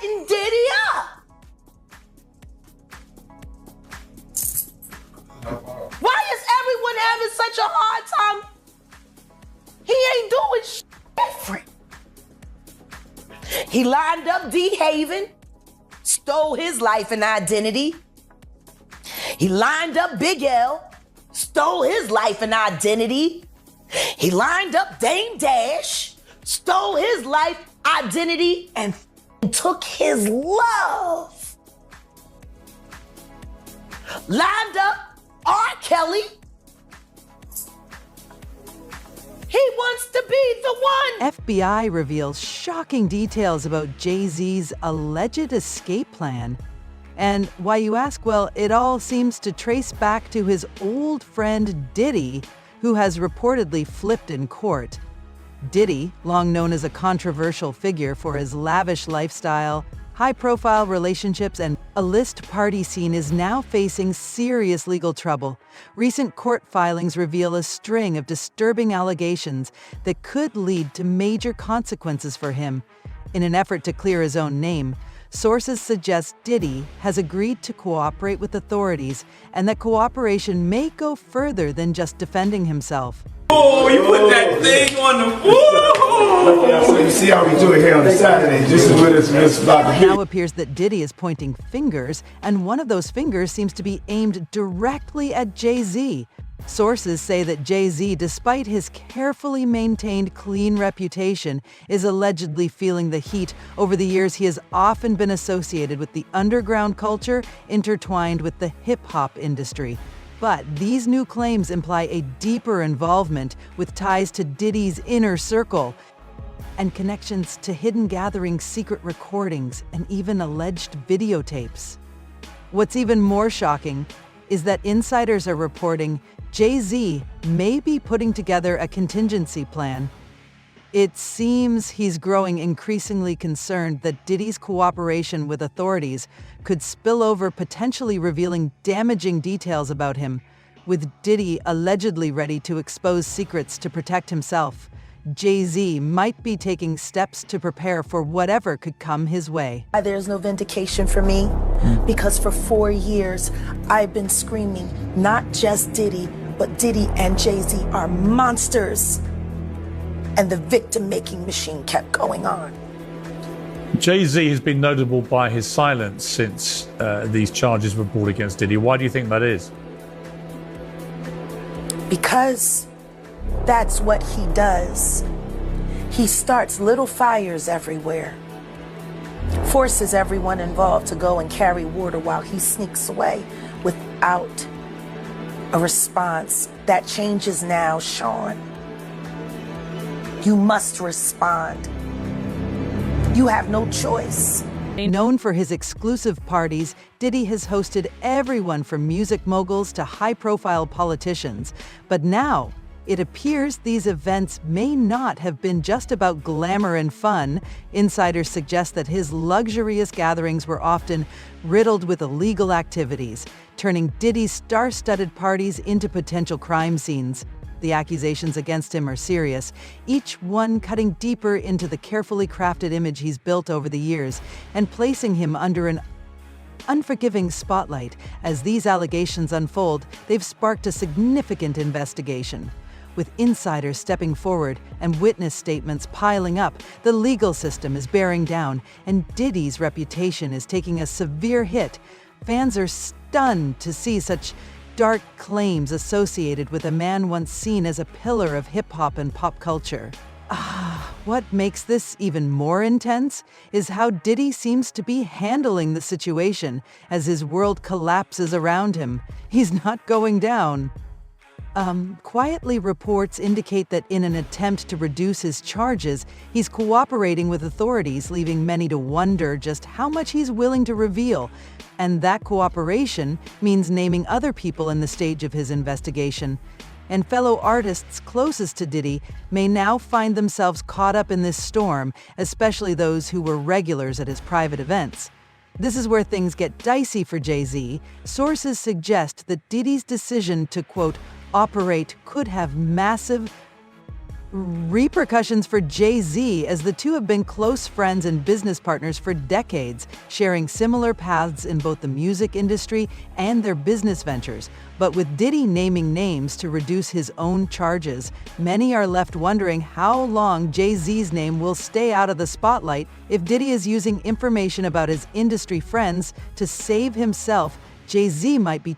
setting Diddy up. Why is everyone having such a hard time? He ain't doing shit different. He lined up D. Haven, stole his life and identity. He lined up Big L, stole his life and identity. He lined up Dame Dash, stole his life, identity, and took his love. Lined up R. Kelly. He wants to be the one. FBI reveals shocking details about Jay-Z's alleged escape plan. And why you ask, well, it all seems to trace back to his old friend Diddy, who has reportedly flipped in court. Diddy, long known as a controversial figure for his lavish lifestyle, high-profile relationships, and A-list party scene, is now facing serious legal trouble. Recent court filings reveal a string of disturbing allegations that could lead to major consequences for him. In an effort to clear his own name, sources suggest Diddy has agreed to cooperate with authorities, and that cooperation may go further than just defending himself. Oh, you put that thing on the woo! So you see how we do it here on the Saturday. This is what it's about to It now appears that Diddy is pointing fingers, and one of those fingers seems to be aimed directly at Jay-Z. Sources say that Jay-Z, despite his carefully maintained clean reputation, is allegedly feeling the heat. Over the years, he has often been associated with the underground culture intertwined with the hip-hop industry. But these new claims imply a deeper involvement with ties to Diddy's inner circle and connections to hidden gatherings, secret recordings, and even alleged videotapes. What's even more shocking is that insiders are reporting Jay-Z may be putting together a contingency plan. It seems he's growing increasingly concerned that Diddy's cooperation with authorities could spill over, potentially revealing damaging details about him. With Diddy allegedly ready to expose secrets to protect himself, Jay-Z might be taking steps to prepare for whatever could come his way. There's no vindication for me, because for 4 years I've been screaming, not just Diddy, but Diddy and Jay-Z are monsters. And the victim-making machine kept going on. Jay-Z has been notable by his silence since these charges were brought against Diddy. Why do you think that is? Because that's what he does. He starts little fires everywhere, forces everyone involved to go and carry water while he sneaks away without a response. That changes now, Sean. You must respond. You have no choice. Known for his exclusive parties, Diddy has hosted everyone from music moguls to high-profile politicians. But now, it appears these events may not have been just about glamour and fun. Insiders suggest that his luxurious gatherings were often riddled with illegal activities, turning Diddy's star-studded parties into potential crime scenes. The accusations against him are serious, each one cutting deeper into the carefully crafted image he's built over the years and placing him under an unforgiving spotlight. As these allegations unfold, they've sparked a significant investigation. With insiders stepping forward and witness statements piling up, the legal system is bearing down, and Diddy's reputation is taking a severe hit. Fans are stunned to see such dark claims associated with a man once seen as a pillar of hip-hop and pop culture. What makes this even more intense is how Diddy seems to be handling the situation as his world collapses around him. He's not going down. Quietly, reports indicate that in an attempt to reduce his charges, he's cooperating with authorities, leaving many to wonder just how much he's willing to reveal. And that cooperation means naming other people in the stage of his investigation. And fellow artists closest to Diddy may now find themselves caught up in this storm, especially those who were regulars at his private events. This is where things get dicey for Jay-Z. Sources suggest that Diddy's decision to, quote, operate could have massive repercussions for Jay-Z, as the two have been close friends and business partners for decades, sharing similar paths in both the music industry and their business ventures. But with Diddy naming names to reduce his own charges, many are left wondering how long Jay-Z's name will stay out of the spotlight if Diddy is using information about his industry friends to save himself. Jay-Z might be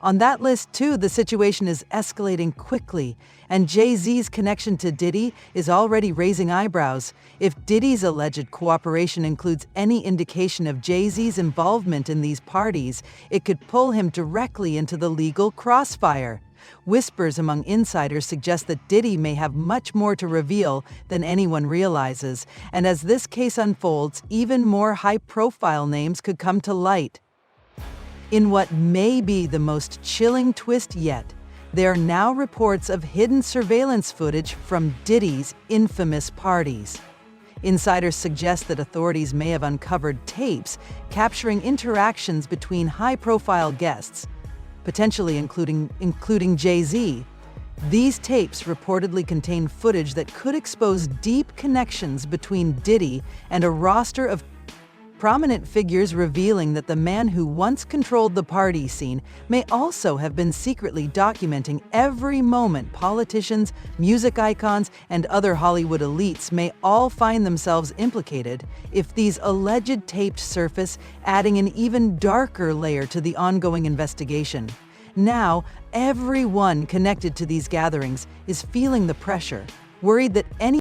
on that list too. The situation is escalating quickly, and Jay-Z's connection to Diddy is already raising eyebrows. If Diddy's alleged cooperation includes any indication of Jay-Z's involvement in these parties, it could pull him directly into the legal crossfire. Whispers among insiders suggest that Diddy may have much more to reveal than anyone realizes, and as this case unfolds, even more high-profile names could come to light. In what may be the most chilling twist yet, there are now reports of hidden surveillance footage from Diddy's infamous parties. Insiders suggest that authorities may have uncovered tapes capturing interactions between high-profile guests, potentially including Jay-Z. These tapes reportedly contain footage that could expose deep connections between Diddy and a roster of prominent figures, revealing that the man who once controlled the party scene may also have been secretly documenting every moment. Politicians, music icons, and other Hollywood elites may all find themselves implicated if these alleged tapes surface, adding an even darker layer to the ongoing investigation. Now, everyone connected to these gatherings is feeling the pressure, worried that any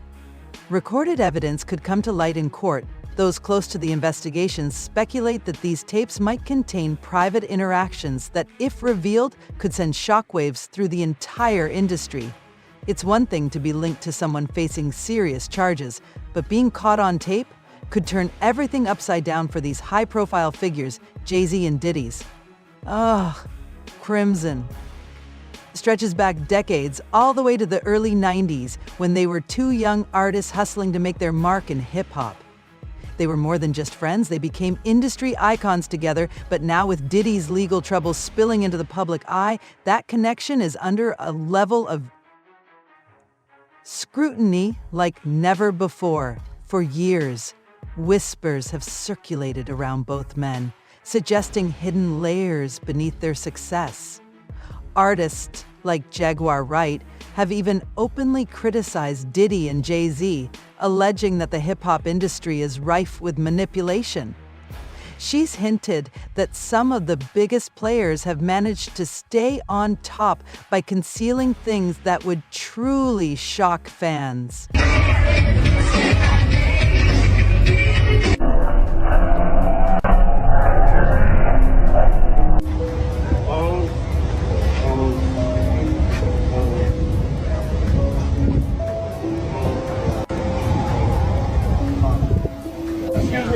recorded evidence could come to light in court. Those close to the investigations speculate that these tapes might contain private interactions that, if revealed, could send shockwaves through the entire industry. It's one thing to be linked to someone facing serious charges, but being caught on tape could turn everything upside down for these high-profile figures, Jay-Z and Diddy's. Crimson stretches back decades, all the way to the early 90s, when they were two young artists hustling to make their mark in hip-hop. They were more than just friends, they became industry icons together, but now with Diddy's legal troubles spilling into the public eye, that connection is under a level of scrutiny like never before. For years, whispers have circulated around both men, suggesting hidden layers beneath their success. Artists like Jaguar Wright have even openly criticized Diddy and Jay-Z, alleging that the hip-hop industry is rife with manipulation. She's hinted that some of the biggest players have managed to stay on top by concealing things that would truly shock fans.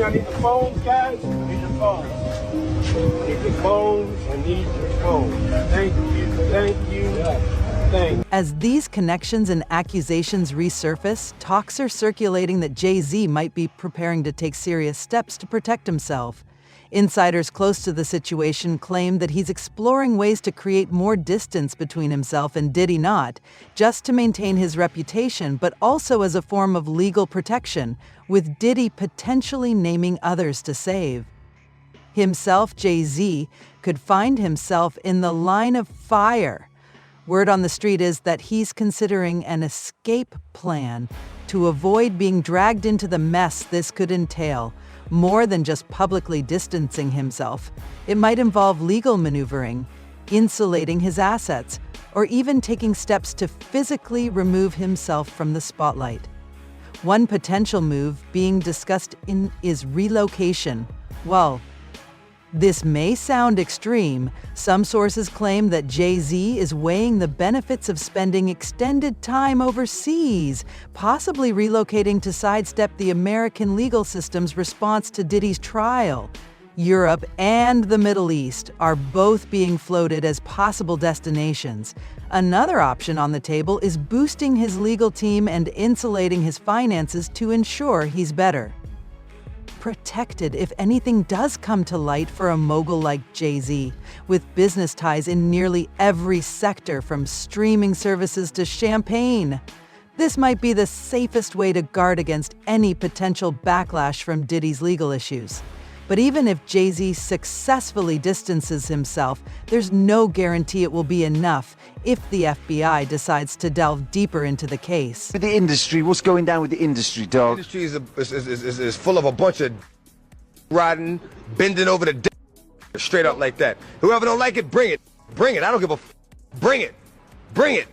I need the phones, guys. I need the phones. I need the phones. I need the phones. Thank you. Thank you. Thank you. As these connections and accusations resurface, talks are circulating that Jay-Z might be preparing to take serious steps to protect himself. Insiders close to the situation claim that he's exploring ways to create more distance between himself and Diddy, not just to maintain his reputation, but also as a form of legal protection, with Diddy potentially naming others to save himself. Jay-Z could find himself in the line of fire. Word on the street is that he's considering an escape plan to avoid being dragged into the mess this could entail. More than just publicly distancing himself, it might involve legal maneuvering, insulating his assets, or even taking steps to physically remove himself from the spotlight. One potential move being discussed is relocation. Well, this may sound extreme. Some sources claim that Jay-Z is weighing the benefits of spending extended time overseas, possibly relocating to sidestep the American legal system's response to Diddy's trial. Europe and the Middle East are both being floated as possible destinations. Another option on the table is boosting his legal team and insulating his finances to ensure he's better protected if anything does come to light for a mogul like Jay-Z, with business ties in nearly every sector from streaming services to champagne. This might be the safest way to guard against any potential backlash from Diddy's legal issues. But even if Jay-Z successfully distances himself, there's no guarantee it will be enough if the FBI decides to delve deeper into the case. With the industry, what's going down with the industry, dog? The industry is full of a bunch of riding, bending over the straight up like that. Whoever don't like it, bring it. Bring it. I don't give a bring it. Bring it.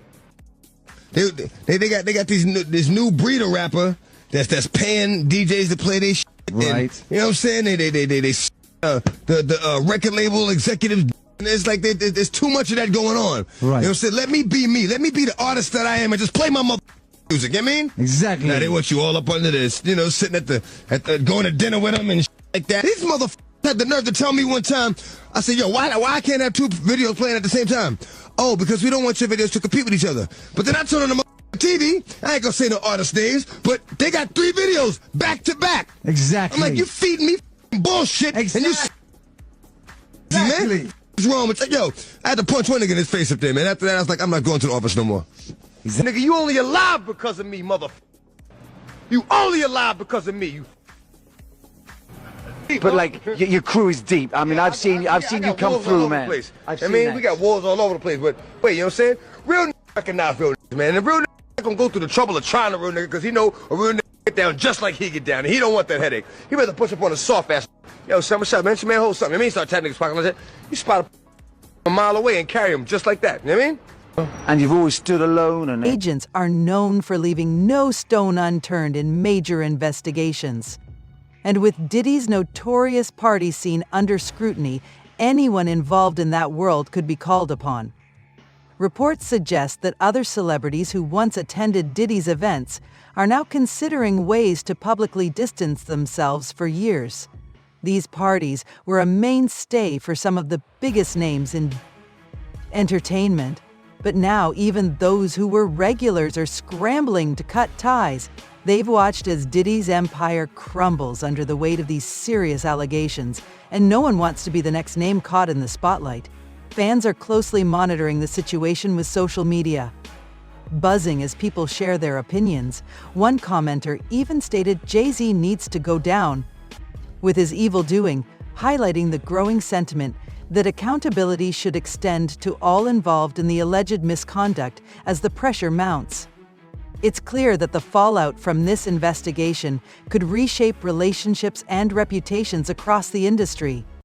They got this new breed of rapper that's paying DJs to play their shit. Right. And, you know what I'm saying? The record label executives. And it's like there's too much of that going on. Right. You know what I'm saying? Let me be me. Let me be the artist that I am and just play my mother music. You know what I mean? Exactly. Now they want you all up under this, you know, sitting at the going to dinner with them and shit like that. These motherfuckers had the nerve to tell me one time. I said, yo, why I can't have two videos playing at the same time? Oh, because we don't want your videos to compete with each other. But then I turn on the TV, I ain't gonna say no artist names, but they got 3 videos back to back. Exactly. I'm like, you feeding me bullshit. Exactly. And you man, what's wrong with yo? I had to punch one nigga in his face up there, man. After that, I was like, I'm not going to the office no more. Nigga, you only alive because of me, motherfucker. You only alive because of me, you. But like, your crew is deep. I mean, I've seen you come through, man. I mean, we got walls all over the place, but wait, you know what I'm saying? Real niggas recognize real niggas, man. And real niggas not gonna go through the trouble of trying a real nigga because he know a real nigga get down just like he get down, and he don't want that headache. He rather push up on a soft ass. Yo, son, what's up, man? Man, hold something. I mean, he start tapping niggas pocket like that. You spot a mile away and carry him just like that. You know what I mean? And you've always stood alone. And Agents are known for leaving no stone unturned in major investigations. And with Diddy's notorious party scene under scrutiny, anyone involved in that world could be called upon. Reports suggest that other celebrities who once attended Diddy's events are now considering ways to publicly distance themselves for years. These parties were a mainstay for some of the biggest names in entertainment. But now even those who were regulars are scrambling to cut ties. They've watched as Diddy's empire crumbles under the weight of these serious allegations, and no one wants to be the next name caught in the spotlight. Fans are closely monitoring the situation with social media, buzzing as people share their opinions. One commenter even stated Jay-Z needs to go down with his evil doing, highlighting the growing sentiment that accountability should extend to all involved in the alleged misconduct as the pressure mounts. It's clear that the fallout from this investigation could reshape relationships and reputations across the industry.